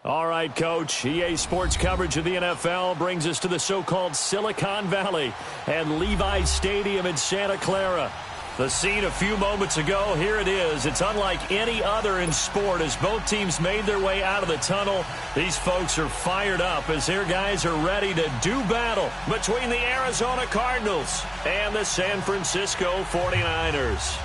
All right, Coach. EA Sports coverage of the NFL brings us to the so-called Silicon Valley and Levi's Stadium in Santa Clara. The scene a few moments ago, here it is. It's unlike any other in sport as both teams made their way out of the tunnel. These folks are fired up as their guys are ready to do battle between the Arizona Cardinals and the San Francisco 49ers.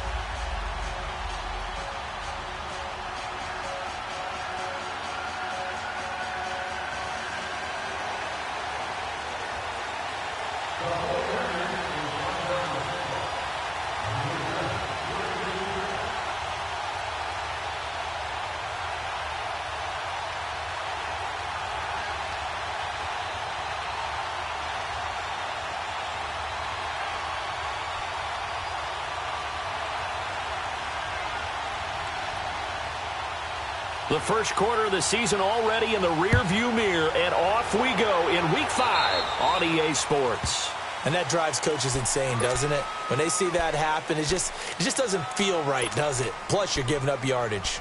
The first quarter of the season already in the rearview mirror, and off we go in Week 5 on EA Sports. And that drives coaches insane, doesn't it? When they see that happen, it just doesn't feel right, does it? Plus, you're giving up yardage.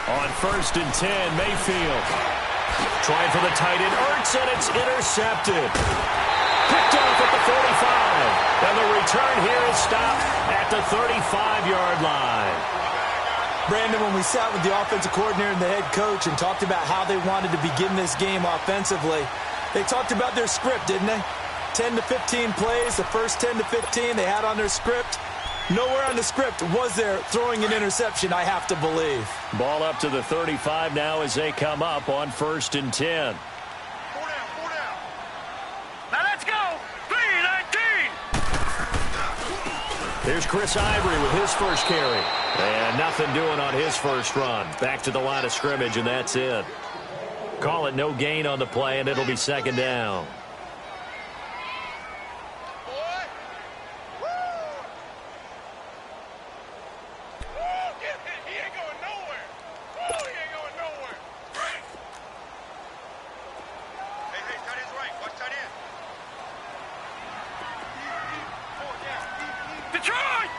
On 1st and 10, Mayfield. Trying for the tight end, Ertz, and it's intercepted. Picked off at the 45. And the return here is stopped at the 35-yard line. Brandon, when we sat with the offensive coordinator and the head coach and talked about how they wanted to begin this game offensively, they talked about their script, didn't they? 10 to 15 plays, the first 10 to 15 they had on their script. Nowhere on the script was there throwing an interception, I have to believe. Ball up to the 35 now as they come up on 1st and 10. 4 down. Now let's go. 3-19. Here's Chris Ivory with his first carry. And nothing doing on his first run. Back to the line of scrimmage, and that's it. Call it no gain on the play, and it'll be 2nd down.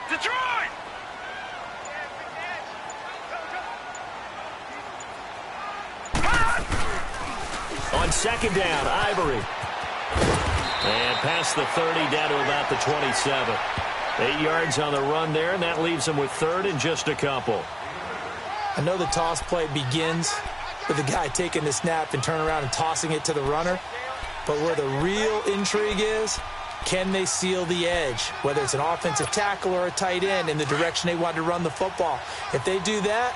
Detroit! On 2nd down, Ivory. And past the 30, down to about the 27. 8 yards on the run there, and that leaves them with 3rd and just a couple. I know the toss play begins with the guy taking the snap and turning around and tossing it to the runner. But where the real intrigue is, can they seal the edge, whether it's an offensive tackle or a tight end, in the direction they want to run the football? If they do that,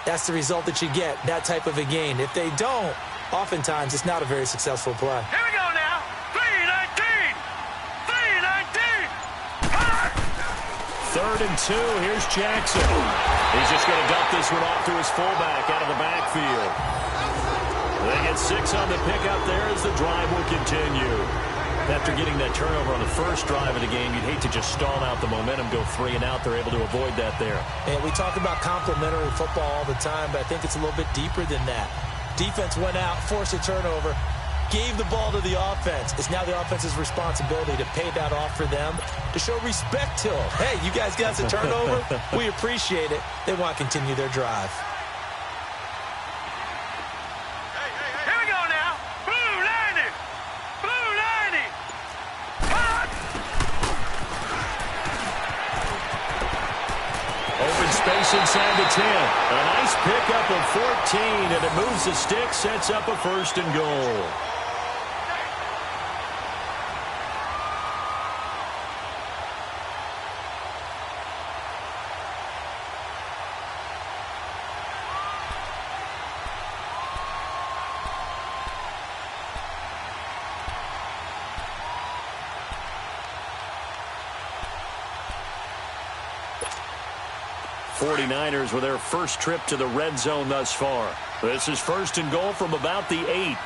that's the result that you get, that type of a gain. If they don't, oftentimes it's not a very successful play. Here we go now. 3-19. 3rd and 2. Here's Jackson. He's just going to dump this one off to his fullback out of the backfield. They get 6 on the pickup there as the drive will continue. After getting that turnover on the first drive of the game, you'd hate to just stall out the momentum, go 3 and out. They're able to avoid that there. And we talk about complementary football all the time, but I think it's a little bit deeper than that. Defense went out, forced a turnover, gave the ball to the offense. It's now the offense's responsibility to pay that off for them, to show respect to them. Hey, you guys got the turnover? We appreciate it. They want to continue their drive. Here we go now. Blue 90. Blue 90. Open space inside the 10. A nice pickup of 14, and it moves the stick, sets up a 1st and goal. '49ers with their first trip to the red zone thus far. This is first and goal from about the 8.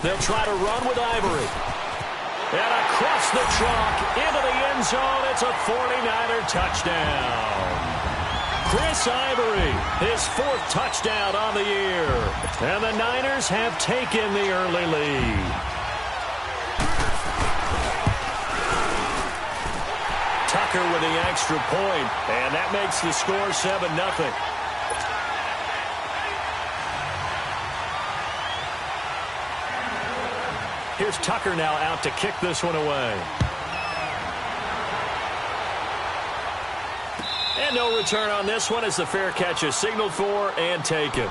They'll try to run with Ivory. And across the chalk into the end zone. It's a 49er touchdown. Chris Ivory, his 4th touchdown on the year. And the Niners have taken the early lead. Tucker with the extra point, and that makes the score 7-0. Here's Tucker now out to kick this one away. And no return on this one as the fair catch is signaled for and taken.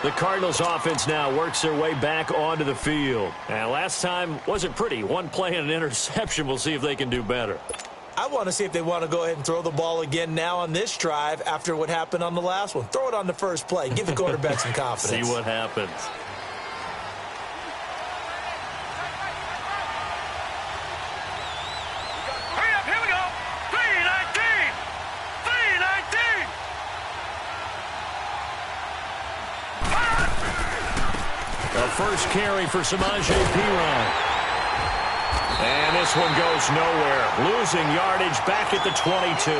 The Cardinals offense now works their way back onto the field. And last time wasn't pretty. One play and an interception. We'll see if they can do better. I want to see if they want to go ahead and throw the ball again now on this drive after what happened on the last one. Throw it on the first play. Give the quarterback some confidence. See what happens. Hurry up, here we go. 319. 319. The first carry for Samaje Perine. And this one goes nowhere. Losing yardage back at the 22.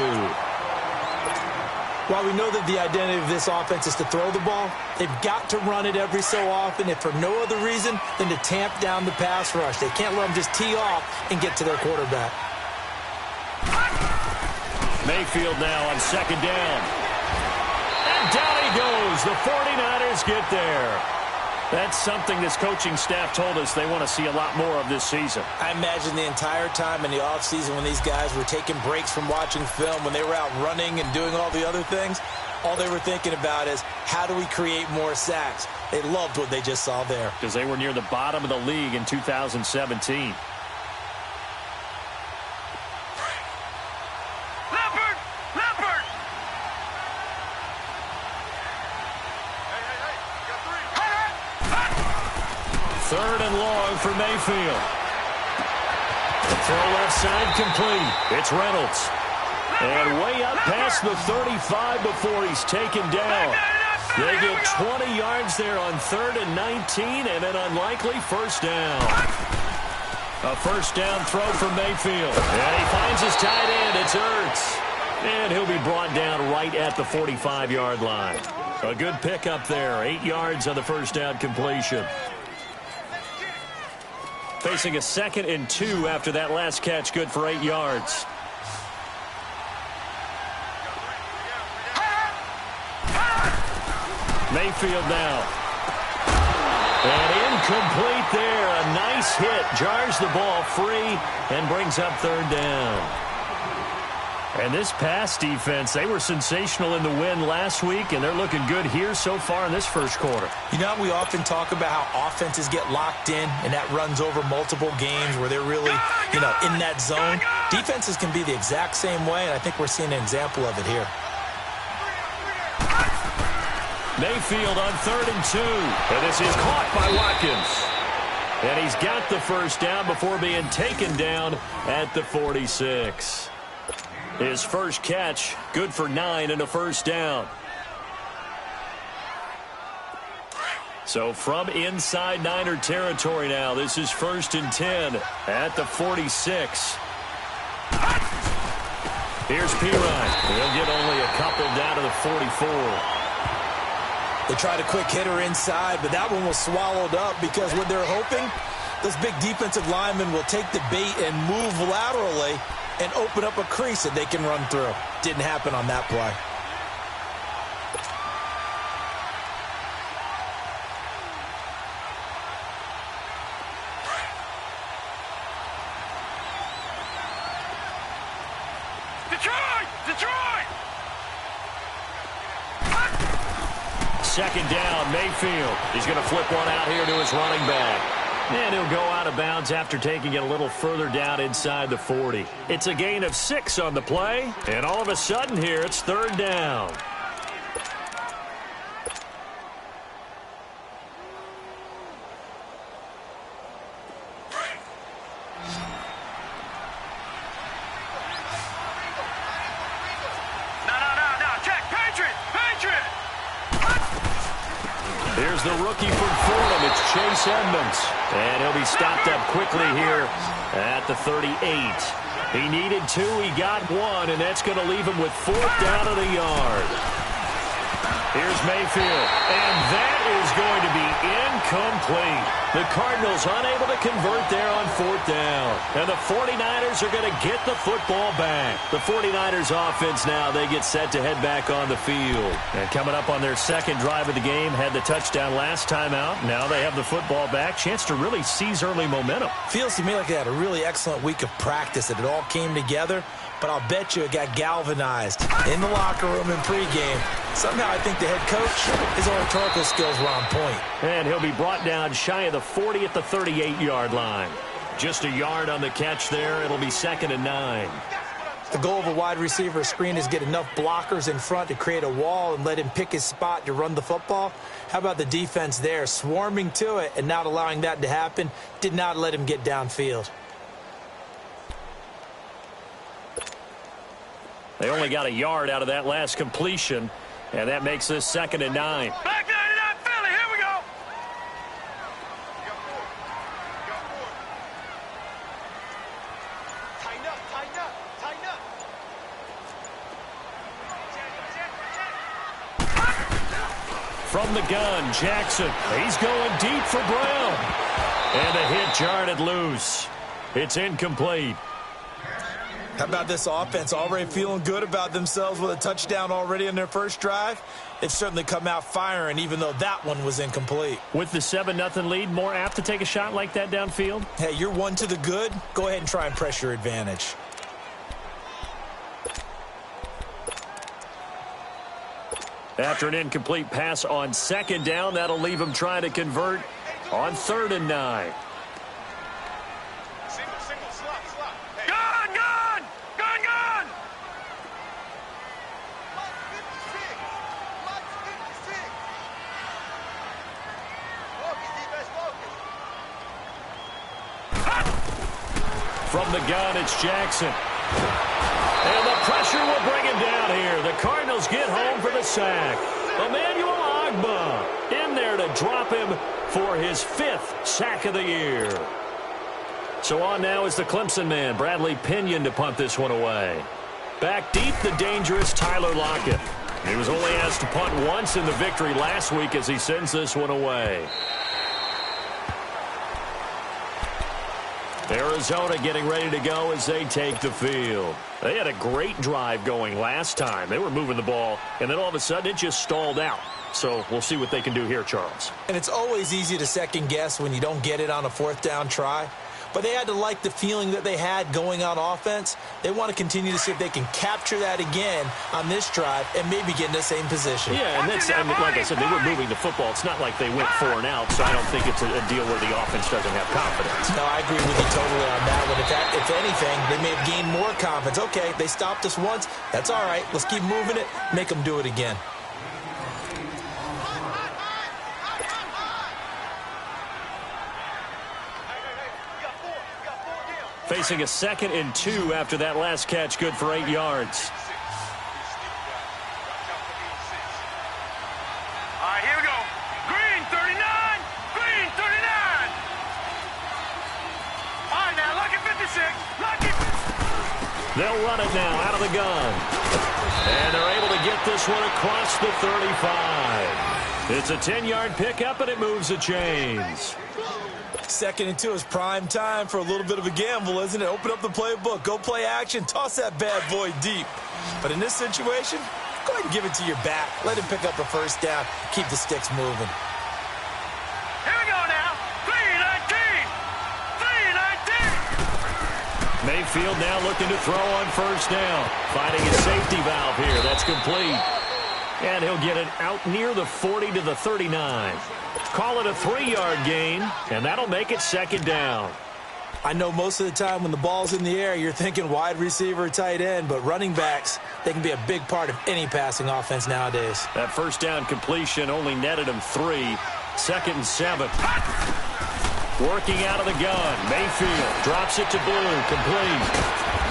While we know that the identity of this offense is to throw the ball, they've got to run it every so often, if for no other reason than to tamp down the pass rush. They can't let them just tee off and get to their quarterback. Mayfield now on second down. And down he goes. The 49ers get there. That's something this coaching staff told us they want to see a lot more of this season. I imagine the entire time in the offseason when these guys were taking breaks from watching film, when they were out running and doing all the other things, all they were thinking about is how do we create more sacks? They loved what they just saw there. Because they were near the bottom of the league in 2017. Third and long for Mayfield. The throw left side complete. It's Reynolds. And way up past the 35 before he's taken down. They get 20 yards there on 3rd and 19 and an unlikely first down. A first down throw for Mayfield. And he finds his tight end. It's Ertz. And he'll be brought down right at the 45-yard line. A good pickup there. 8 yards on the first down completion. Facing a 2nd and 2 after that last catch, good for 8 yards. Mayfield now. And incomplete there. A nice hit. Jars the ball free and brings up 3rd down. And this pass defense, they were sensational in the win last week, and they're looking good here so far in this first quarter. You know, we often talk about how offenses get locked in, and that runs over multiple games where they're really, in that zone. Defenses can be the exact same way, and I think we're seeing an example of it here. Mayfield on 3rd and 2. And this is caught by Watkins. And he's got the first down before being taken down at the 46. His first catch, good for 9 and a first down. So from inside Niner territory now, this is 1st and 10 at the 46. Here's Perine. He'll get only a couple down to the 44. They tried a quick hitter inside, but that one was swallowed up because what they're hoping, those big defensive linemen will take the bait and move laterally and open up a crease that they can run through. Didn't happen on that play. Detroit! 2nd down, Mayfield. He's going to flip one out here to his running back. And he'll go out of bounds after taking it a little further down inside the 40. It's a gain of 6 on the play. And all of a sudden here, it's 3rd down. Here's the rookie from Fordham. It's Chase Edmonds. And he'll be stopped up quickly here at the 38. He needed 2. He got 1, and that's going to leave him with 4th down of the yard. Here's Mayfield, and that is going to be incomplete. The Cardinals unable to convert there on 4th down. And the 49ers are going to get the football back. The 49ers offense now, they get set to head back on the field. And coming up on their second drive of the game, had the touchdown last time out. Now they have the football back. Chance to really seize early momentum. Feels to me like they had a really excellent week of practice, that it all came together. But I'll bet you it got galvanized in the locker room in pregame. Somehow I think the head coach, his oratorical skills were on point. And he'll be brought down shy of the 40 at the 38-yard line. Just a yard on the catch there. It'll be 2nd and 9. The goal of a wide receiver screen is get enough blockers in front to create a wall and let him pick his spot to run the football. How about the defense there, swarming to it and not allowing that to happen? Did not let him get downfield. They only got a yard out of that last completion, and that makes this 2nd and 9. Back 99 Philly, here we go. Tighten up, tighten up, tighten up. From the gun, Jackson. He's going deep for Brown. And a hit jarred loose. It's incomplete. How about this offense already feeling good about themselves with a touchdown already in their first drive? They've certainly come out firing, even though that one was incomplete. With the 7-0 lead, more apt to take a shot like that downfield? Hey, you're 1 to the good. Go ahead and try and press your advantage. After an incomplete pass on 2nd down, that'll leave him trying to convert on 3rd and 9. From the gun, it's Jackson. And the pressure will bring him down here. The Cardinals get home for the sack. Emmanuel Ogbah in there to drop him for his 5th sack of the year. So on now is the Clemson man, Bradley Pinion, to punt this one away. Back deep, the dangerous Tyler Lockett. He was only asked to punt once in the victory last week as he sends this one away. Arizona getting ready to go as they take the field. They had a great drive going last time. They were moving the ball, and then all of a sudden it just stalled out. So we'll see what they can do here, Charles. And it's always easy to second guess when you don't get it on a 4th down try. But they had to like the feeling that they had going on offense. They want to continue to see if they can capture that again on this drive and maybe get in the same position. Yeah, and that's, like I said, they were moving the football. It's not like they went 4 and out, so I don't think it's a deal where the offense doesn't have confidence. No, I agree with you totally on that one. If anything, they may have gained more confidence. Okay, they stopped us once. That's all right. Let's keep moving it. Make them do it again. Facing a 2nd and 2 after that last catch, good for 8 yards. All right, here we go. Green 39, green 39. All right, now, lucky 56, lucky. They'll run it now out of the gun. And they're able to get this one across the 35. It's a 10-yard pickup, and it moves the chains. 2nd and 2 is prime time for a little bit of a gamble, isn't it? Open up the playbook, go play action, toss that bad boy deep. But in this situation, go ahead and give it to your back. Let him pick up a 1st down, keep the sticks moving. Here we go now. 319, 319. Mayfield now looking to throw on 1st down. Finding his safety valve here. That's complete. And he'll get it out near the 40 to the 39. Call it a 3-yard gain, and that'll make it 2nd down. I know most of the time when the ball's in the air, you're thinking wide receiver, tight end, but running backs, they can be a big part of any passing offense nowadays. That 1st down completion only netted him 3. 2nd and 7. Working out of the gun. Mayfield drops it to Blue, complete.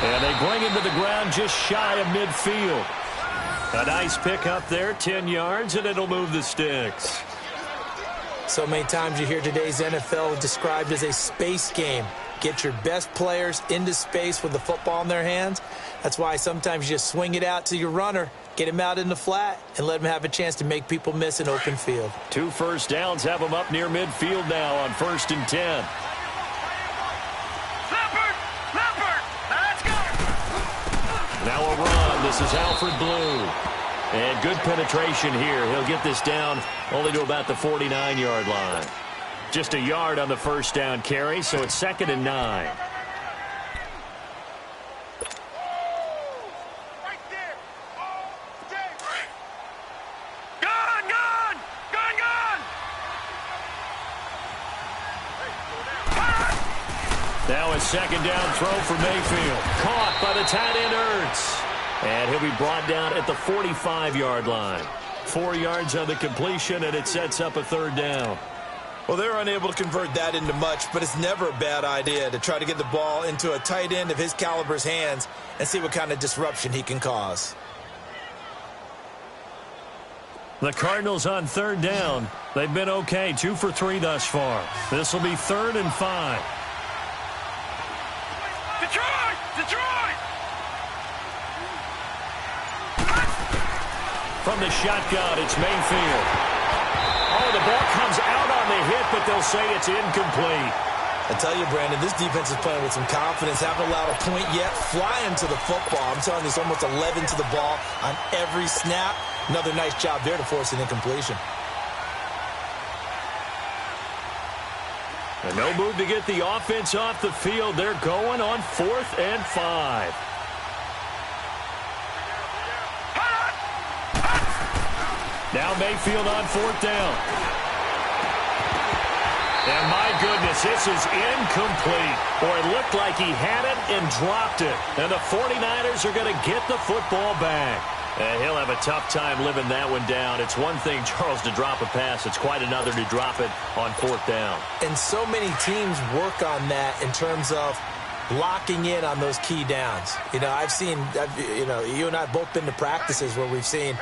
And they bring him to the ground just shy of midfield. A nice pick up there, 10 yards, and it'll move the sticks. So many times you hear today's NFL described as a space game. Get your best players into space with the football in their hands. That's why sometimes you just swing it out to your runner, get him out in the flat, and let him have a chance to make people miss an open field. 2 first downs have him up near midfield now on 1st and 10. Now a run. This is Alfred Blue. And good penetration here. He'll get this down only to about the 49-yard line. Just a yard on the first down carry, so it's 2nd and 9. Now a 2nd down throw for Mayfield. Caught by the tight end Ertz. And he'll be brought down at the 45-yard line. 4 yards on the completion, and it sets up a 3rd down. Well, they're unable to convert that into much, but it's never a bad idea to try to get the ball into a tight end of his caliber's hands and see what kind of disruption he can cause. The Cardinals on 3rd down. They've been okay, 2 for 3 thus far. This will be 3rd and 5. Detroit! From the shotgun, it's Mayfield. Oh, the ball comes out on the hit, but they'll say it's incomplete. I tell you, Brandon, this defense is playing with some confidence. Haven't allowed a point yet. Flying to the football. I'm telling you, it's almost 11 to the ball on every snap. Another nice job there to force an incompletion. And no move to get the offense off the field. They're going on 4th and 5. Now Mayfield on 4th down. And my goodness, this is incomplete. Or it looked like he had it and dropped it. And the 49ers are going to get the football back. And he'll have a tough time living that one down. It's one thing, Charles, to drop a pass. It's quite another to drop it on 4th down. And so many teams work on that in terms of locking in on those key downs. You know, you and I have both been to practices where we've seen,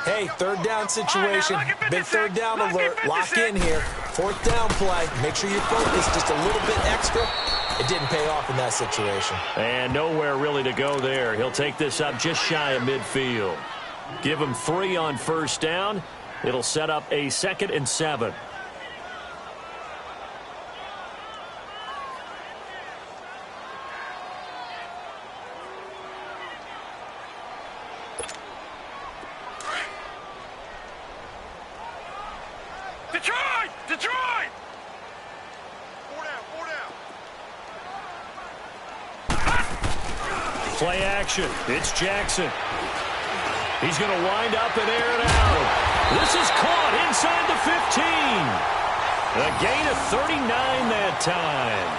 hey, 3rd down situation, big 3rd down alert, lock in here, 4th down play, make sure you focus just a little bit extra. It didn't pay off in that situation. And nowhere really to go there. He'll take this up just shy of midfield. Give him 3 on 1st down. It'll set up a 2nd and 7. Detroit! Play action. It's Jackson. He's going to wind up and air it out. This is caught inside the 15. A gain of 39 that time.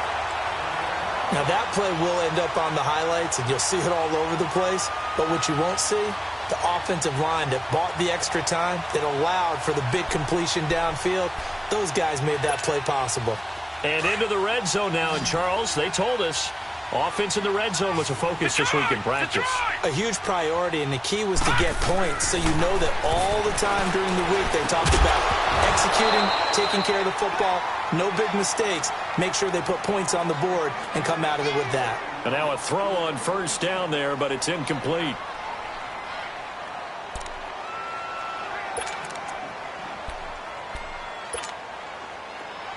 Now that play will end up on the highlights, and you'll see it all over the place. But what you won't see, the offensive line that bought the extra time, that allowed for the big completion downfield, those guys made that play possible. And into the red zone now, and Charles, they told us, offense in the red zone was a focus this week in practice. A huge priority, and the key was to get points, so you know that all the time during the week they talked about executing, taking care of the football, no big mistakes, make sure they put points on the board and come out of it with that. And now a throw on 1st down there, but it's incomplete.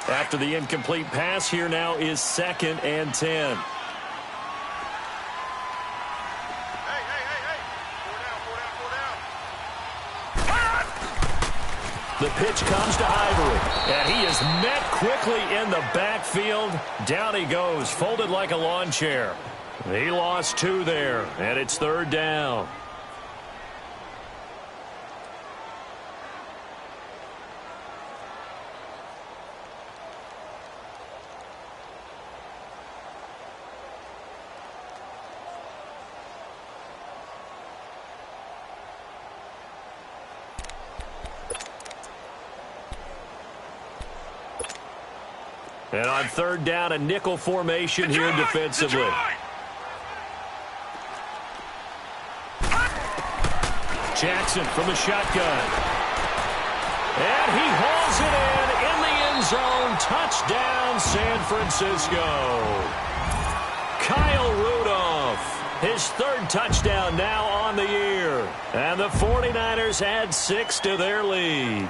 After the incomplete pass, here now is 2nd and 10. The pitch comes to Ivory, and he is met quickly in the backfield. Down he goes, folded like a lawn chair. He lost 2 there, and it's 3rd down. And on 3rd down, a nickel formation here defensively. Jackson from the shotgun. And he hauls it in the end zone. Touchdown, San Francisco. Kyle Rudolph, his third touchdown now on the year. And the 49ers add 6 to their lead.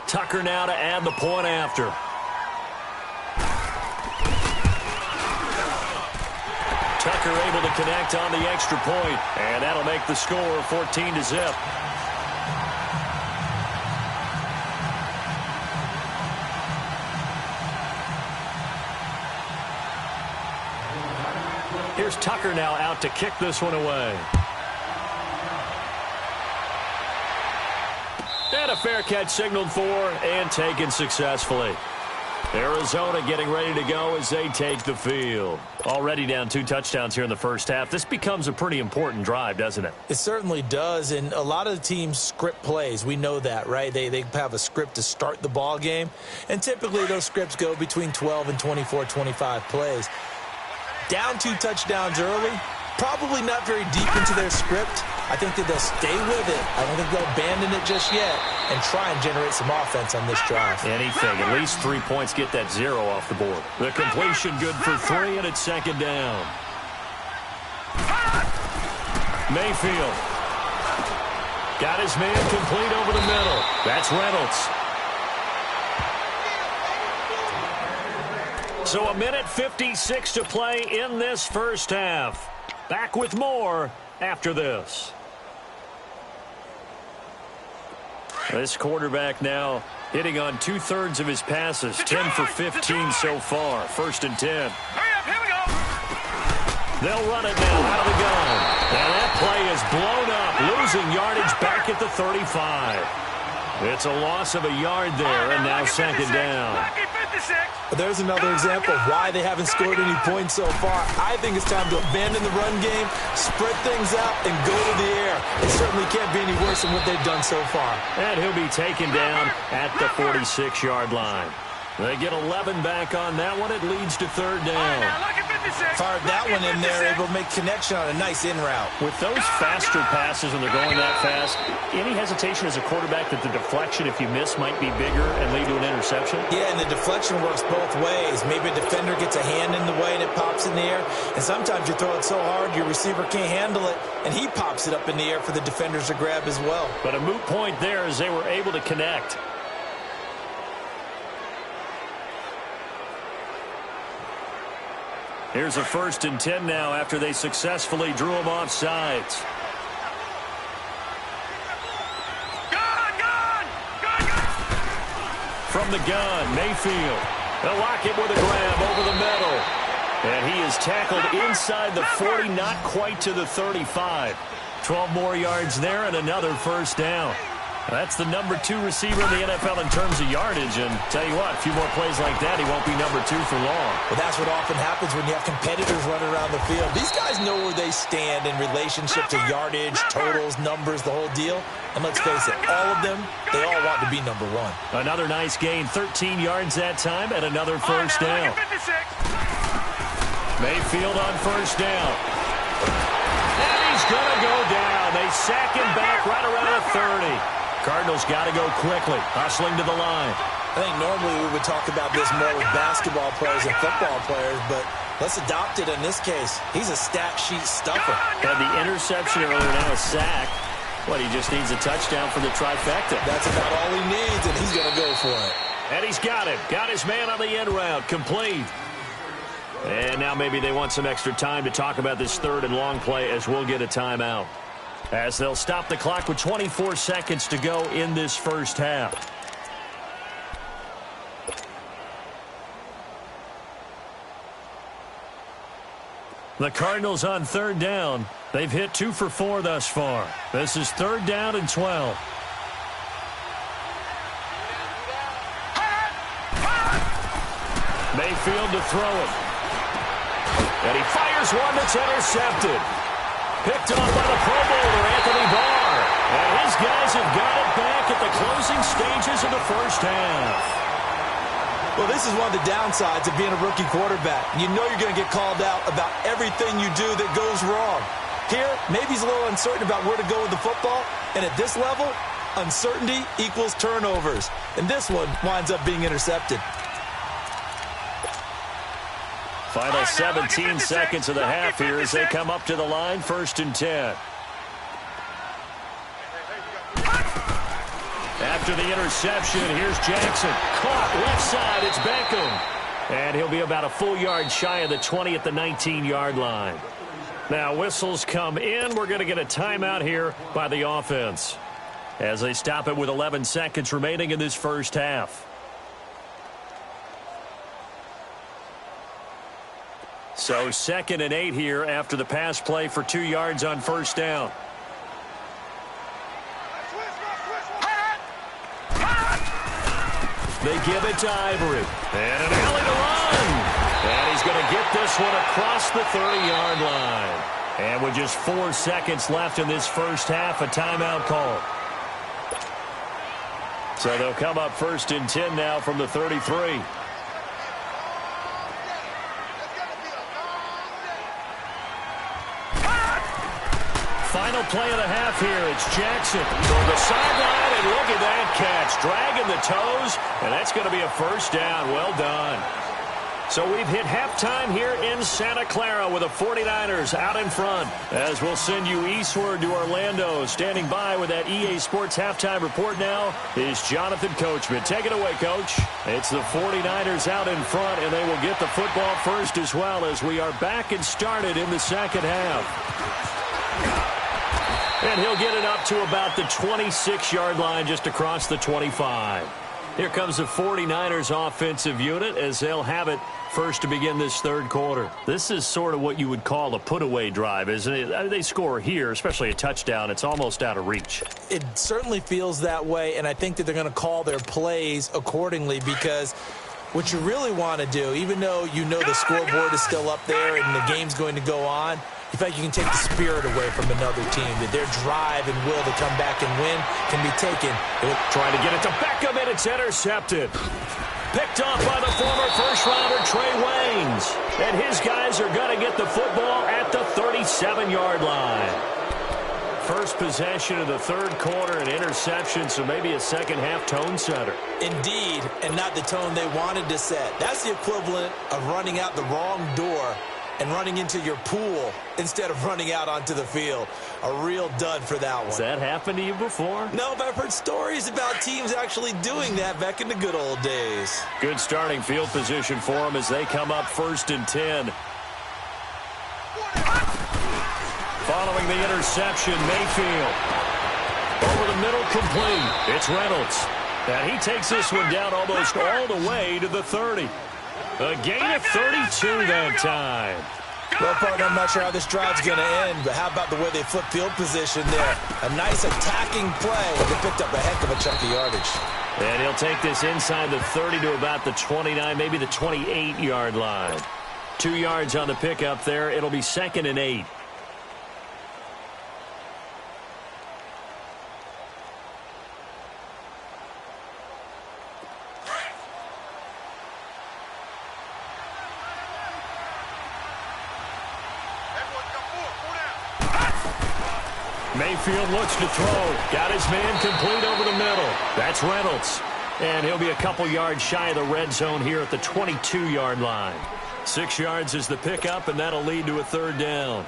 Tucker now to add the point after. Tucker able to connect on the extra point, and that'll make the score 14-0. Here's Tucker now out to kick this one away. And a fair catch signaled for and taken successfully. Arizona getting ready to go as they take the field. Already down 2 touchdowns here in the first half. This becomes a pretty important drive, doesn't it? It certainly does, and a lot of the teams script plays. We know that, right? They have a script to start the ball game, and typically those scripts go between 12 and 24, 25 plays. Down 2 touchdowns early, probably not very deep into their script. I think that they'll stay with it. I don't think they'll abandon it just yet and try and generate some offense on this drive. Anything. At least 3 points, get that 0 off the board. The completion good for 3, and it's second down. Mayfield. Got his man complete over the middle. That's Reynolds. So 1:56 to play in this first half. Back with more after this. This quarterback now hitting on 2/3 of his passes, 10 for 15 so far. 1st and 10. Hurry up, here we go. They'll run it now out of the gun. And that play is blown up, losing yardage back at the 35. It's a loss of a yard there, and now second down. There's another example of why they haven't scored any points so far. I think it's time to abandon the run game, spread things out, and go to the air. It certainly can't be any worse than what they've done so far. And he'll be taken down at the 46-yard line. They get 11 back on that one. It leads to third down. Fired that one in there, able to make connection on a nice in route. With those faster passes when they're going that fast, any hesitation as a quarterback that the deflection, if you miss, might be bigger and lead to an interception? Yeah, and the deflection works both ways. Maybe a defender gets a hand in the way and it pops in the air. And sometimes you throw it so hard your receiver can't handle it, and he pops it up in the air for the defenders to grab as well. But a moot point there as they were able to connect. Here's a 1st and 10 now after they successfully drew him off sides. From the gun, Mayfield. They'll lock it with a grab over the middle. And he is tackled inside the 40, not quite to the 35. 12 more yards there and another first down. That's the number 2 receiver in the NFL in terms of yardage. And tell you what, a few more plays like that, he won't be number 2 for long. Well, that's what often happens when you have competitors running around the field. These guys know where they stand in relationship to yardage, totals, numbers, the whole deal. And let's face it, all of them, they all want to be number 1. Another nice gain, 13 yards that time, and another first down. Mayfield on first down. And he's going to go down. They sack him back right around the 30. Cardinals got to go quickly, hustling to the line. I think normally we would talk about this more with basketball players and football players, but let's adopt it in this case. He's a stat sheet stuffer. Had the interception earlier, now a sack. What, he just needs a touchdown for the trifecta. That's about all he needs, and he's going to go for it. And he's got him. Got his man on the end route, complete. And now maybe they want some extra time to talk about this 3rd and long play as we'll get a timeout. As they'll stop the clock with 24 seconds to go in this first half. The Cardinals on 3rd down. They've hit 2 for 4 thus far. This is 3rd down and 12. Mayfield to throw it. And he fires one that's intercepted. Picked off by the Pro Bowler, Anthony Barr. And his guys have got it back at the closing stages of the first half. Well, this is one of the downsides of being a rookie quarterback. You know you're going to get called out about everything you do that goes wrong. Here, maybe he's a little uncertain about where to go with the football. And at this level, Uncertainty equals turnovers. And this one winds up being intercepted. Final 17 seconds of the half here as they come up to the line, 1st and 10. After the interception, here's Jackson. Caught left side, it's Beckham. And he'll be about a full yard shy of the 20 at the 19-yard line. Now whistles come in. We're going to get a timeout here by the offense as they stop it with 11 seconds remaining in this first half. So 2nd and 8 here after the pass play for 2 yards on 1st down. They give it to Ivory. And an alley to run. And he's going to get this one across the 30-yard line. And with just 4 seconds left in this first half, a timeout call. So they'll come up 1st and 10 now from the 33. Final play of the half here. It's Jackson from the sideline, and look at that catch. Dragging the toes, and that's going to be a 1st down. Well done. So we've hit halftime here in Santa Clara with the 49ers out in front. As we'll send you eastward to Orlando. Standing by with that EA Sports halftime report now is Jonathan Coachman. Take it away, Coach. It's the 49ers out in front, and they will get the football first as well as we are back and started in the second half. And he'll get it up to about the 26-yard line just across the 25. Here comes the 49ers offensive unit as they'll have it first to begin this third quarter. This is sort of what you would call a put-away drive, isn't it? I mean, they score here, especially a touchdown. It's almost out of reach. It certainly feels that way, and I think that they're going to call their plays accordingly because what you really want to do, even though you know the scoreboard is still up there and the game's going to go on, in fact, you can take the spirit away from another team. That their drive and will to come back and win can be taken. Trying to get it to Beckham, and it's intercepted. Picked off by the former first-rounder Trey Waynes. And his guys are going to get the football at the 37-yard line. First possession of the third quarter, an interception, so maybe a second-half tone setter. Indeed, and not the tone they wanted to set. That's the equivalent of running out the wrong door and running into your pool instead of running out onto the field. A real dud for that one. Has that happened to you before? No, but I've heard stories about teams actually doing that back in the good old days. Good starting field position for them as they come up 1st and 10. Following the interception, Mayfield. Over the middle, complete. It's Reynolds. And he takes this one down almost all the way to the 30. A gain of 32 that time. Well, partner, I'm not sure how this drive's going to end, but how about the way they flip field position there? A nice attacking play. They picked up a heck of a chunk of yardage. And he'll take this inside the 30 to about the 29, maybe the 28-yard line. 2 yards on the pickup there. It'll be 2nd and 8. Mayfield looks to throw. Got his man complete over the middle. That's Reynolds. And he'll be a couple yards shy of the red zone here at the 22-yard line. 6 yards is the pickup, and that'll lead to a 3rd down.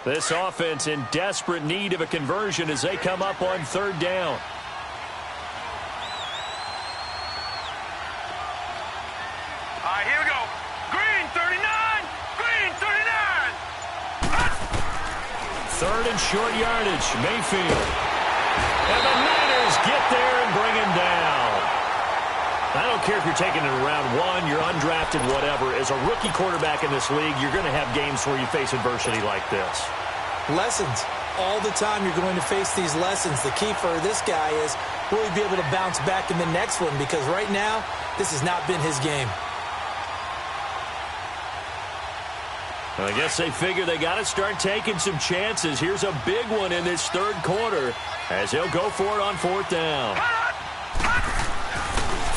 This offense in desperate need of a conversion as they come up on 3rd down. All right, here we go. Green 39. Green 39. 3rd and short yardage. Mayfield. And the Niners get there and bring him down. I don't care if you're taking it in round 1, you're undrafted, whatever. As a rookie quarterback in this league, you're going to have games where you face adversity like this. Lessons. All the time you're going to face these lessons. The key for this guy is will he be able to bounce back in the next one? Because right now, this has not been his game. I guess they figure they got to start taking some chances. Here's a big one in this 3rd quarter as they'll go for it on 4th down.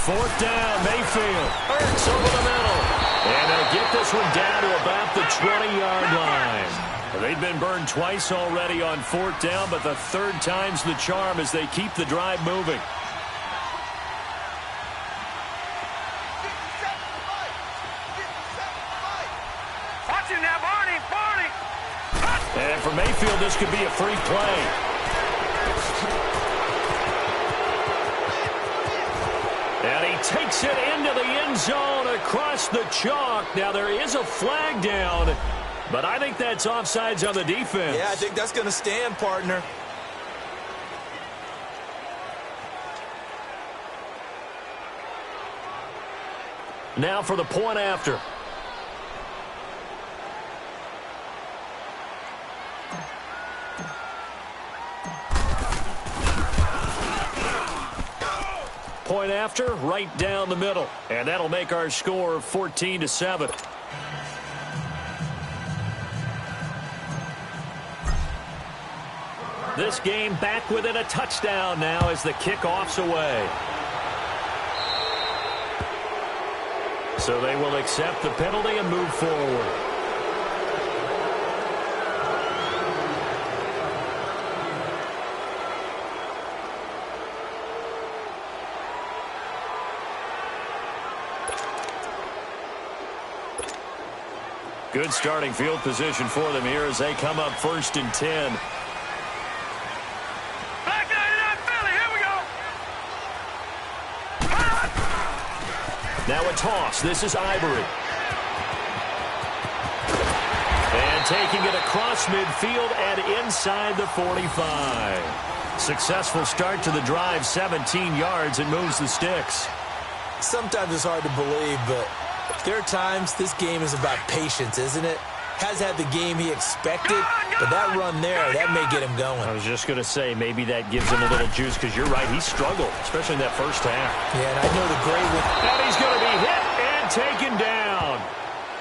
4th down, Mayfield. Hurts over the middle. And they'll get this one down to about the 20-yard line. They They've been burned twice already on 4th down, but the 3rd time's the charm as they keep the drive moving. Watch him now, Barney! And for Mayfield, this could be a free play. And he takes it into the end zone across the chalk. Now, there is a flag down, but I think that's offsides on the defense. Yeah, I think that's going to stand, partner. Now for the point after. Point after, right down the middle. And that'll make our score 14-7. This game back within a touchdown now as the kickoff's away. So they will accept the penalty and move forward. Good starting field position for them here as they come up 1st and 10. Back 99 Philly, here we go! Now a toss. This is Ivory. And taking it across midfield and inside the 45. Successful start to the drive, 17 yards, and moves the sticks. Sometimes it's hard to believe, but there are times this game is about patience, isn't it? Has had the game he expected, but that run there, that may get him going. I was just going to say, maybe that gives him a little juice, because you're right, he struggled, especially in that first half. Yeah, and I know the great one. And he's going to be hit and taken down.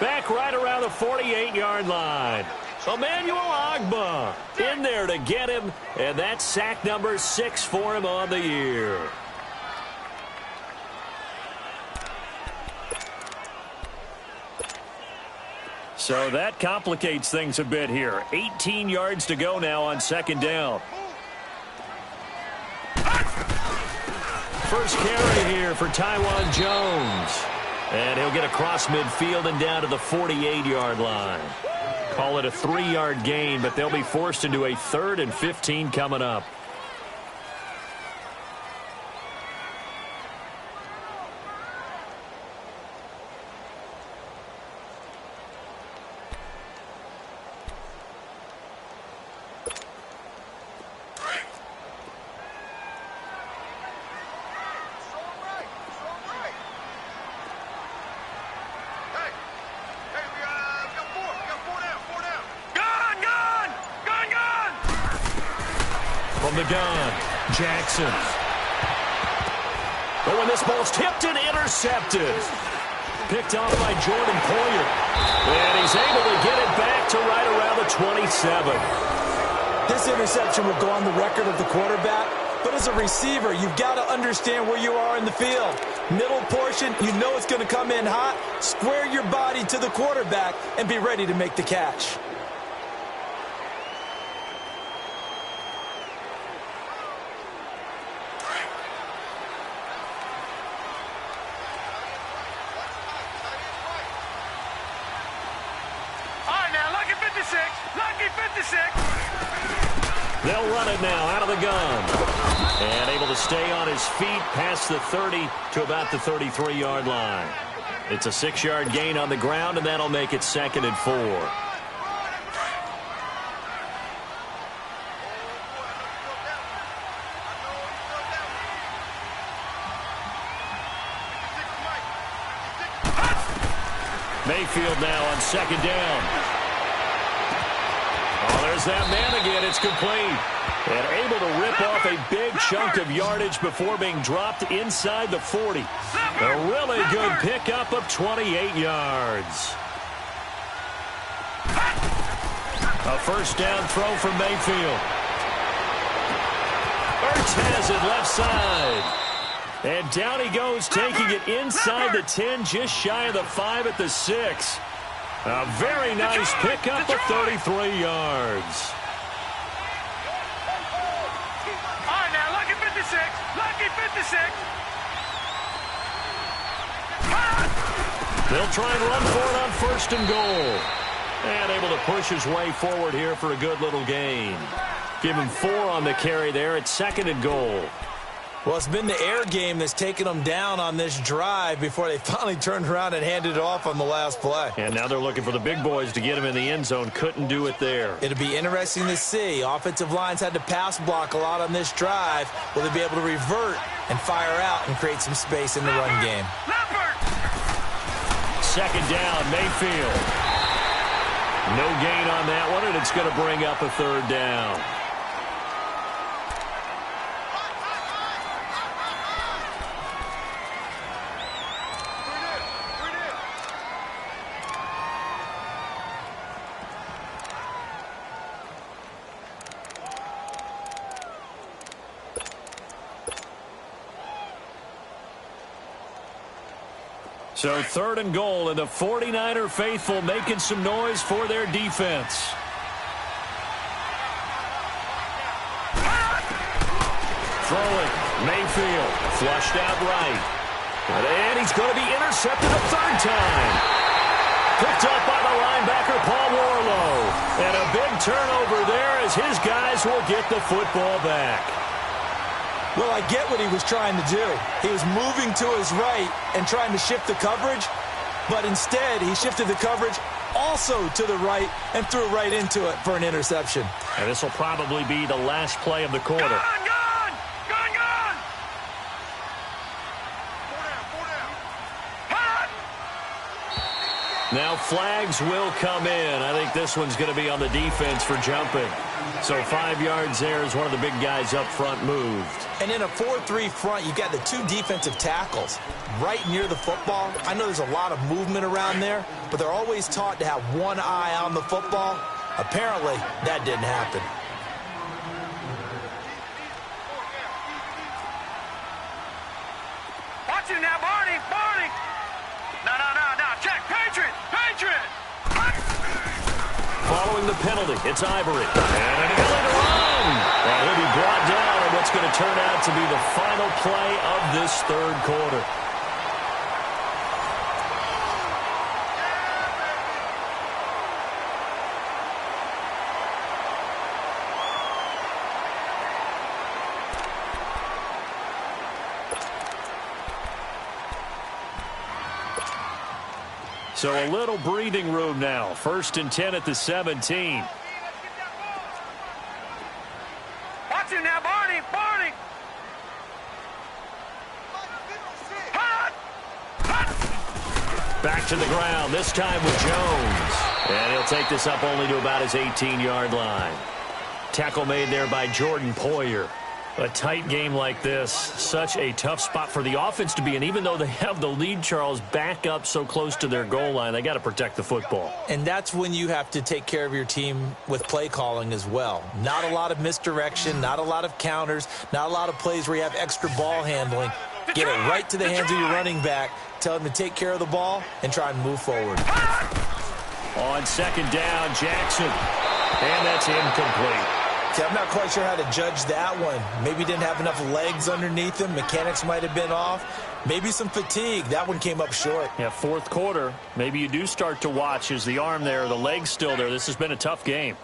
Back right around the 48-yard line. Emmanuel Ogbah in there to get him, and that's sack number 6 for him on the year. So that complicates things a bit here. 18 yards to go now on 2nd down. First carry here for Taiwan Jones. And he'll get across midfield and down to the 48-yard line. Call it a 3-yard gain, but they'll be forced into a 3rd and 15 coming up. From the gun, Jackson. But when this ball's tipped and intercepted. Picked off by Jordan Poyer. And he's able to get it back to right around the 27. This interception will go on the record of the quarterback, but as a receiver, you've got to understand where you are in the field. Middle portion, you know it's going to come in hot. Square your body to the quarterback and be ready to make the catch. They'll run it now out of the gun. And able to stay on his feet past the 30 to about the 33-yard line. It's a 6-yard gain on the ground, and that'll make it 2nd and 4. Mayfield now on 2nd down. Oh, there's that man again. It's complete. And able to rip off a big chunk of yardage before being dropped inside the 40. A really good pickup of 28 yards. A first down throw from Mayfield. Ertz has it left side. And down he goes, taking it inside the 10, just shy of the 5 at the 6. A very nice pickup of 33 yards. All right, now, lucky 56. Lucky 56. They'll try and run for it on 1st and goal. And able to push his way forward here for a good little gain. Give him 4 on the carry there at 2nd and goal. Well, it's been the air game that's taken them down on this drive before they finally turned around and handed it off on the last play. And now they're looking for the big boys to get him in the end zone. Couldn't do it there. It'll be interesting to see. Offensive lines had to pass block a lot on this drive. Will they be able to revert and fire out and create some space in the run game? 2nd down, Mayfield. No gain on that one, and it's going to bring up a 3rd down. So 3rd and goal, and the 49er faithful making some noise for their defense. Throwing, Mayfield, flushed out right. And he's going to be intercepted a 3rd time. Picked up by the linebacker, Paul Warlow. And a big turnover there as his guys will get the football back. Well, I get what he was trying to do. He was moving to his right and trying to shift the coverage, but instead he shifted the coverage also to the right and threw right into it for an interception. And this will probably be the last play of the quarter. Gone! Now flags will come in. I think this one's going to be on the defense for jumping. So 5 yards there as one of the big guys up front moved. And in a 4-3 front, you've got the 2 defensive tackles right near the football. I know there's a lot of movement around there, but they're always taught to have one eye on the football. Apparently, that didn't happen. Watch it now, Barney! No. Check! Patriot! Following the penalty, it's Ivory. And an ability to run. And he'll be brought down in what's going to turn out to be the final play of this 3rd quarter. So a little breathing room now. 1st and 10 at the 17. Watch him now, Barney! Back to the ground, this time with Jones. And he'll take this up only to about his 18-yard line. Tackle made there by Jordan Poyer. A tight game like this, such a tough spot for the offense to be in. Even though they have the lead, Charles, back up so close to their goal line, they got to protect the football. And that's when you have to take care of your team with play calling as well. Not a lot of misdirection, not a lot of counters, not a lot of plays where you have extra ball handling. Get it right to the hands of your running back, tell him to take care of the ball, and try and move forward. On 2nd down, Jackson. And that's incomplete. See, I'm not quite sure how to judge that one. Maybe he didn't have enough legs underneath him. Mechanics might have been off. Maybe some fatigue. That one came up short. Yeah, 4th quarter. Maybe you do start to watch. Is the arm there, the leg's still there? This has been a tough game.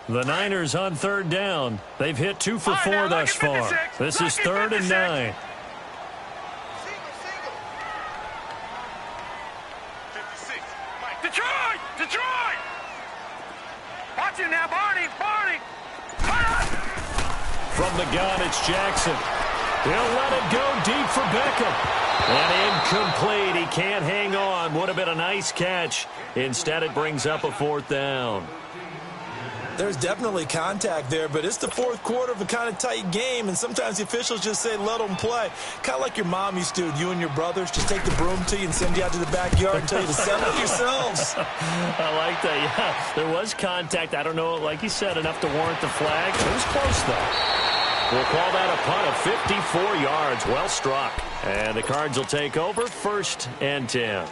The Niners on 3rd down. They've hit 2 for 4 thus far. This is 3rd and 9. Detroit! Watch him now, Barney! From the gun, it's Jackson. He'll let it go deep for Beckham. And incomplete. He can't hang on. Would have been a nice catch. Instead, it brings up a 4th down. There's definitely contact there, but it's the 4th quarter of a kind of tight game, and sometimes the officials just say, let them play. Kind of like your mom used to, you and your brothers, just take the broom to you and send you out to the backyard and tell you to settle it yourselves. I like that, yeah. There was contact. I don't know, like you said, enough to warrant the flag. It was close, though. We'll call that a punt of 54 yards. Well struck. And the Cards will take over 1st and 10.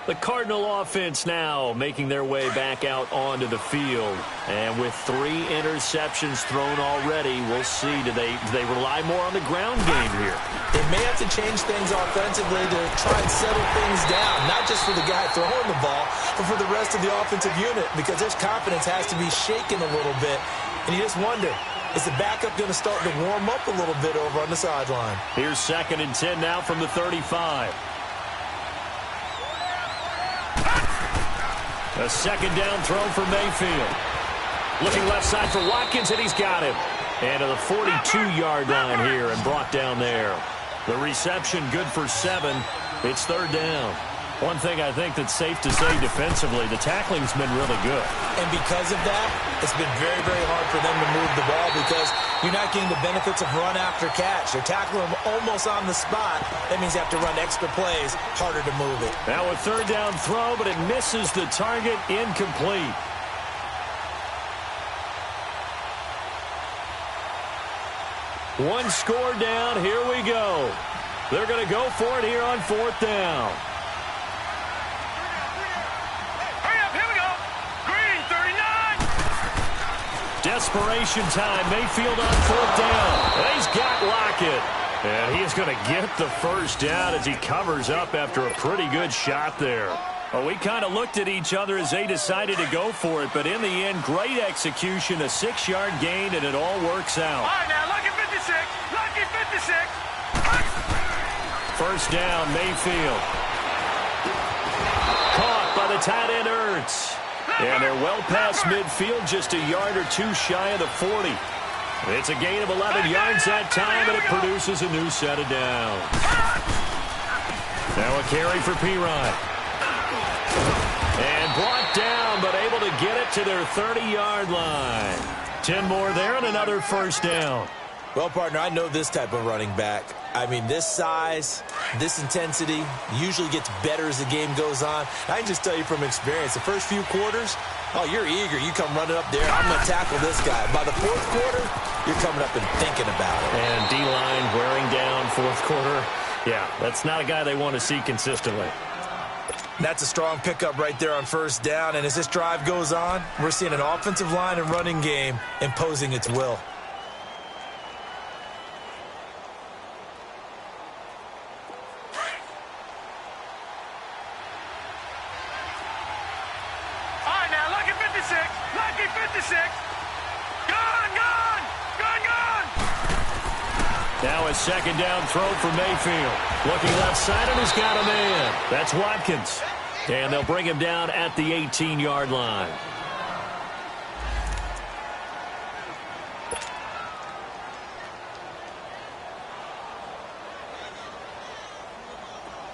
The Cardinal offense now making their way back out onto the field. And with 3 interceptions thrown already, we'll see. Do they rely more on the ground game here? They may have to change things offensively to try and settle things down, not just for the guy throwing the ball, but for the rest of the offensive unit, because their confidence has to be shaken a little bit. And you just wonder, is the backup going to start to warm up a little bit over on the sideline? Here's 2nd and 10 now from the 35. A 2nd down throw for Mayfield. Looking left side for Watkins, and he's got him. And to the 42-yard line here and brought down there. The reception good for 7. It's 3rd down. One thing I think that's safe to say defensively, the tackling's been really good. And because of that, it's been very, very hard for them to move the ball because you're not getting the benefits of run after catch. They're tackling them almost on the spot. That means you have to run extra plays, harder to move it. Now a 3rd down throw, but it misses the target, incomplete. One score down, here we go. They're going to go for it here on 4th down. Desperation time. Mayfield on 4th down. And he's got Lockett. And he is going to get the 1st down as he covers up after a pretty good shot there. Well, we kind of looked at each other as they decided to go for it. But in the end, great execution, a 6-yard gain, and it all works out. All right, now, lucky 56. Lucky 56. 1st down, Mayfield. Caught by the tight end, Ertz. And they're well past midfield, just a yard or 2 shy of the 40. It's a gain of 11 yards that time, and it produces a new set of downs. Now a carry for Pirine. And brought down, but able to get it to their 30-yard line. 10 more there and another 1st down. Well, partner, I know this type of running back. I mean, this size, this intensity usually gets better as the game goes on. I can just tell you from experience, the first few quarters, oh, you're eager. You come running up there, I'm going to tackle this guy. By the 4th quarter, you're coming up and thinking about it. And D-line wearing down 4th quarter. Yeah, that's not a guy they want to see consistently. That's a strong pickup right there on 1st down. And as this drive goes on, we're seeing an offensive line and running game imposing its will. Now a 2nd down throw for Mayfield. Looking left side, and he's got a man. That's Watkins. And they'll bring him down at the 18-yard line.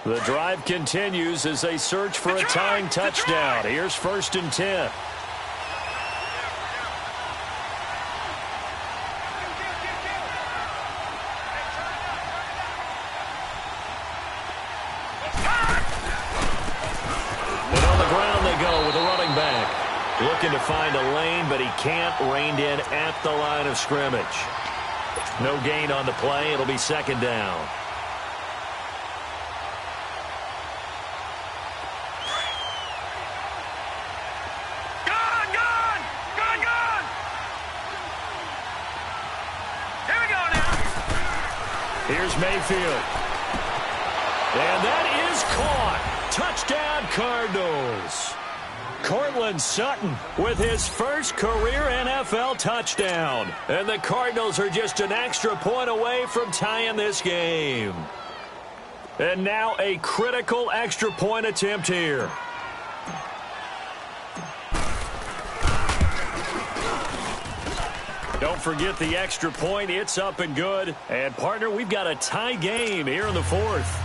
The drive continues as they search for a tying touchdown. Here's 1st and 10. Looking to find a lane, but he can't. Reined in at the line of scrimmage. No gain on the play. It'll be 2nd down. Gone! Here we go now. Here's Mayfield. And that is caught. Touchdown, Cardinals. Cortland Sutton with his first career NFL touchdown. And the Cardinals are just an extra point away from tying this game. And now a critical extra point attempt here. Don't forget the extra point. It's up and good. And, partner, we've got a tie game here in the 4th.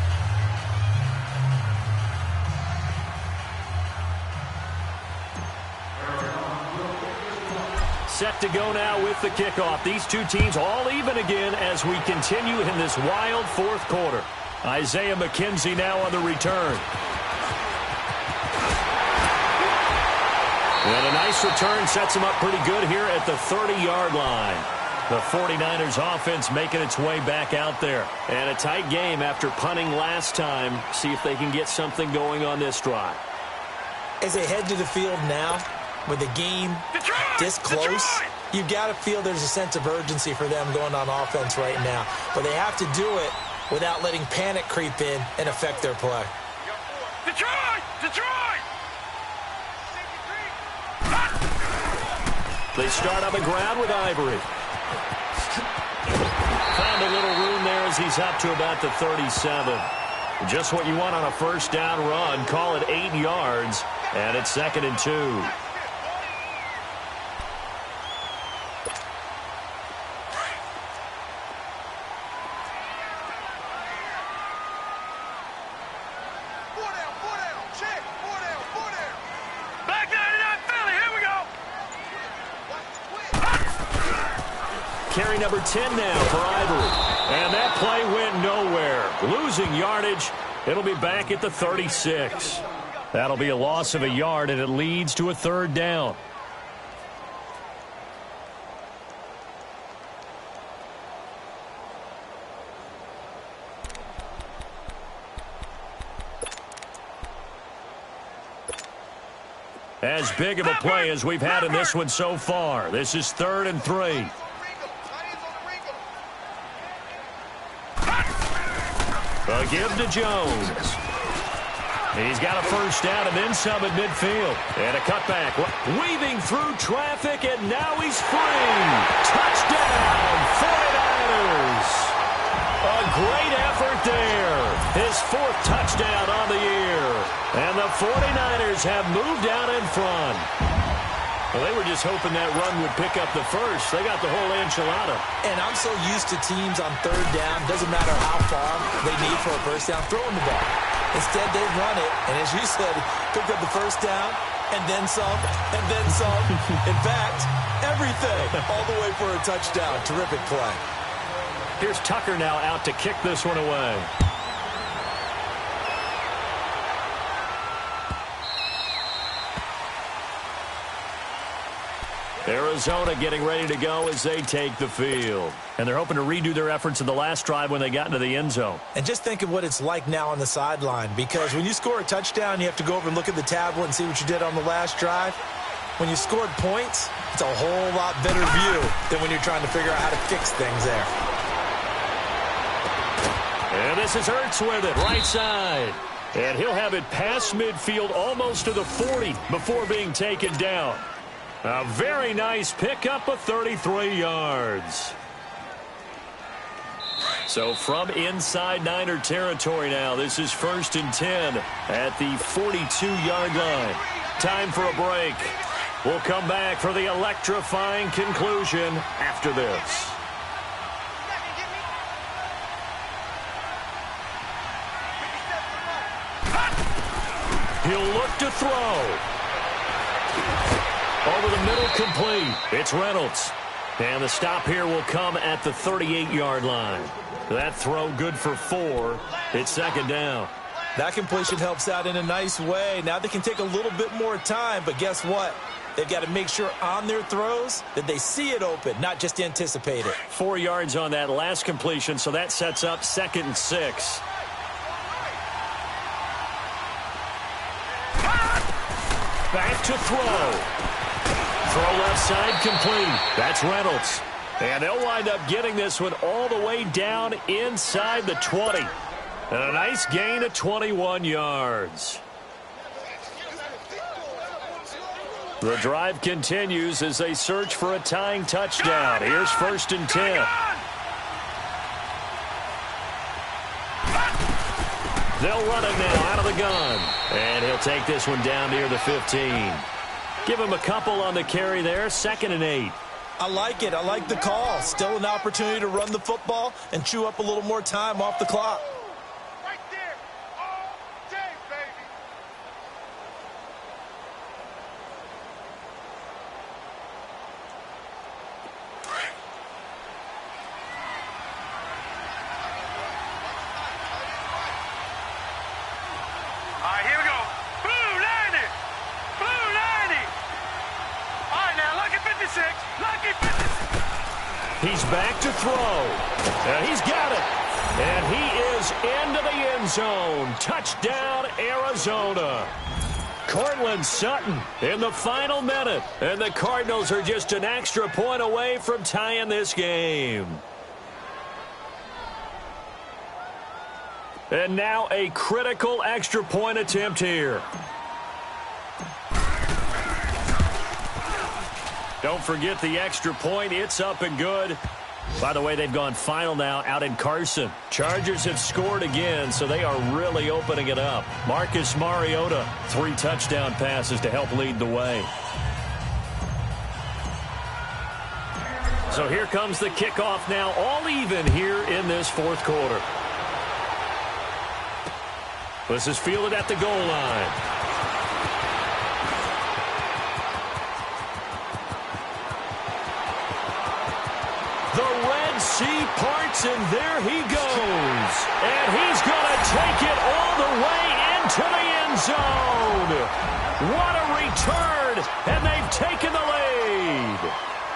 Set to go now with the kickoff. These two teams all even again as we continue in this wild 4th quarter. Isaiah McKenzie now on the return. And a nice return sets him up pretty good here at the 30-yard line. The 49ers offense making its way back out there. And a tight game after punting last time. See if they can get something going on this drive. As they head to the field now, with the game this close, you've got to feel there's a sense of urgency for them going on offense right now. But they have to do it without letting panic creep in and affect their play. Detroit! Detroit! They start on the ground with Ivory. Found a little room there as he's up to about the 37. Just what you want on a first down run. Call it 8 yards, and it's 2nd and 2. Carry number 10 now for Ivory. And that play went nowhere. Losing yardage. It'll be back at the 36. That'll be a loss of a yard, and it leads to a 3rd down. As big of a play as we've had in this one so far. This is 3rd and 3. A give to Jones. He's got a first down and then some at midfield. And a cutback. Weaving through traffic, and now he's free. Touchdown, 49ers. A great effort there. His 4th touchdown on the year. And the 49ers have moved out in front. Well, they were just hoping that run would pick up the first. They got the whole enchilada. And I'm so used to teams on 3rd down, doesn't matter how far they need for a first down, throwing the ball. Instead, they run it, and as you said, picked up the first down, and then some, and then some. In fact, everything, all the way for a touchdown. Terrific play. Here's Tucker now out to kick this one away. Arizona getting ready to go as they take the field. And they're hoping to redo their efforts in the last drive when they got into the end zone. And just think of what it's like now on the sideline, because when you score a touchdown, you have to go over and look at the tablet and see what you did on the last drive. When you scored points, it's a whole lot better view than when you're trying to figure out how to fix things there. And this is Ertz with it, right side. And he'll have it past midfield almost to the 40 before being taken down. A very nice pickup of 33 yards. So from inside Niner territory now, this is 1st and 10 at the 42-yard line. Time for a break. We'll come back for the electrifying conclusion after this. He'll look to throw. Over the middle, complete. It's Reynolds. And the stop here will come at the 38-yard line. That throw good for 4. It's 2nd down. That completion helps out in a nice way. Now they can take a little bit more time, but guess what? They've got to make sure on their throws that they see it open, not just anticipate it. 4 yards on that last completion, so that sets up 2nd and 6. Back to throw. Throw left side complete. That's Reynolds. And they'll wind up getting this one all the way down inside the 20. And a nice gain of 21 yards. The drive continues as they search for a tying touchdown. Here's 1st and 10. They'll run it now out of the gun. And he'll take this one down near the 15. Give him a couple on the carry there. 2nd and 8. I like it. I like the call. Still an opportunity to run the football and chew up a little more time off the clock. Right there. All day, baby. All right, here we go. Blue 90. Blue 90. All right, now, lucky 56. Lucky 56. He's back to throw. And he's got it. And he is into the end zone. Touchdown, Arizona. Cortland Sutton in the final minute. And the Cardinals are just an extra point away from tying this game. And now a critical extra point attempt here. Don't forget the extra point. It's up and good. By the way, they've gone final now out in Carson. Chargers have scored again, so they are really opening it up. Marcus Mariota, 3 touchdown passes to help lead the way. So here comes the kickoff now, all even here in this fourth quarter. This is fielded at the goal line. The Red Sea parts, and there he goes. And he's going to take it all the way into the end zone. What a return, and they've taken the lead.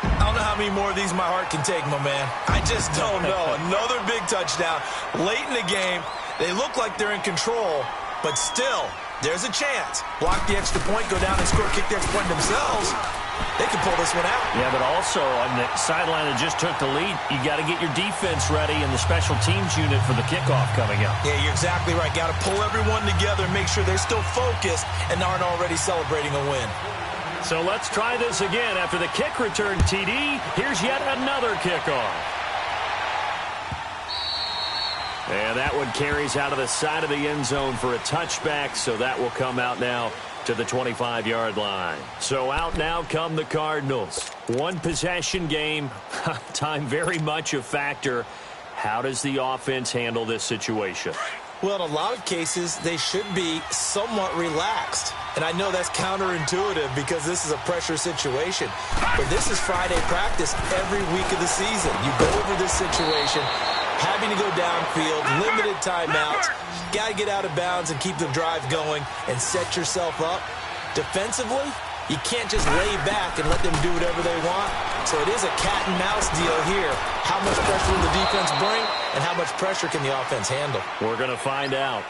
I don't know how many more of these my heart can take, my man. I just don't know. Another big touchdown late in the game. They look like they're in control, but still, there's a chance. Block the extra point, go down and score, kick the extra point themselves. They can pull this one out. Yeah, but also on the sideline that just took the lead, you got to get your defense ready and the special teams unit for the kickoff coming up. Yeah, you're exactly right. Got to pull everyone together and make sure they're still focused and aren't already celebrating a win. So let's try this again. After the kick return, TD, here's yet another kickoff. And that one carries out of the side of the end zone for a touchback, so that will come out now to the 25-yard line. So out now come the Cardinals. One possession game, time very much a factor. How does the offense handle this situation? Well, in a lot of cases, they should be somewhat relaxed. And I know that's counterintuitive because this is a pressure situation. But this is Friday practice every week of the season. You go over this situation, having to go downfield, limited timeouts. Got to get out of bounds and keep the drive going and set yourself up. Defensively, you can't just lay back and let them do whatever they want. So it is a cat and mouse deal here. How much pressure will the defense bring and how much pressure can the offense handle? We're going to find out.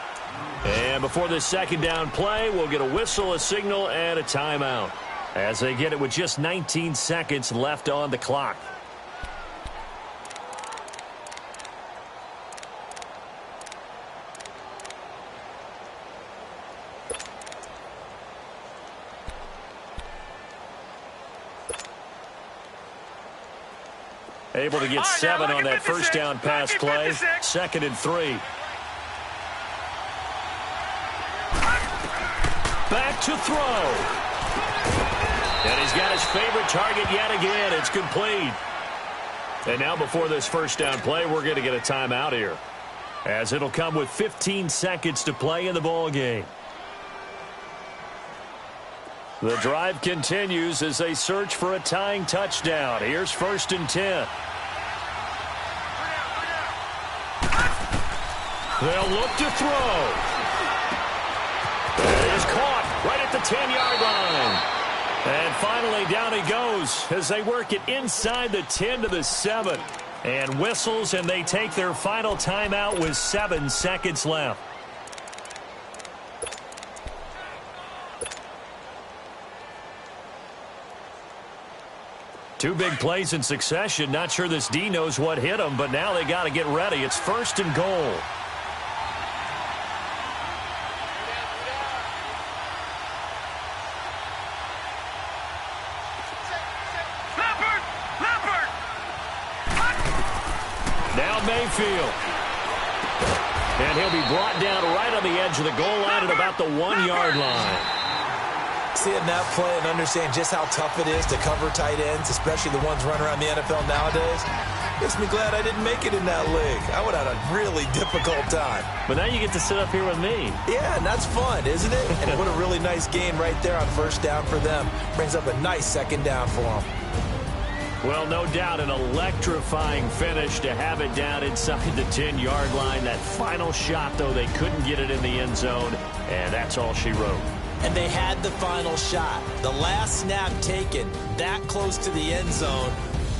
And before this second down play, we'll get a whistle, a signal, and a timeout as they get it with just 19 seconds left on the clock. Able to get 7 on that first down pass play. 2nd and 3. Back to throw. And he's got his favorite target yet again. It's complete. And now before this first down play, we're going to get a timeout here, as it'll come with 15 seconds to play in the ball game. The drive continues as they search for a tying touchdown. Here's 1st and 10. They'll look to throw. It is caught right at the 10-yard line. And finally, down he goes as they work it inside the 10 to the 7. And whistles, and they take their final timeout with 7 seconds left. Two big plays in succession. Not sure this D knows what hit him, but now they got to get ready. It's 1st and goal. Now Mayfield. And he'll be brought down right on the edge of the goal line at about the 1-yard line. Seeing that play and understand just how tough it is to cover tight ends, especially the ones running around the NFL nowadays, makes me glad I didn't make it in that league. I would have had a really difficult time. But now you get to sit up here with me. Yeah, and that's fun, isn't it? And what a really nice game right there on first down for them. Brings up a nice second down for them. Well, no doubt an electrifying finish to have it down inside the 10-yard line. That final shot, though, they couldn't get it in the end zone, and that's all she wrote. And they had the final shot. The last snap taken that close to the end zone.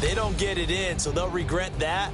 They don't get it in, so they'll regret that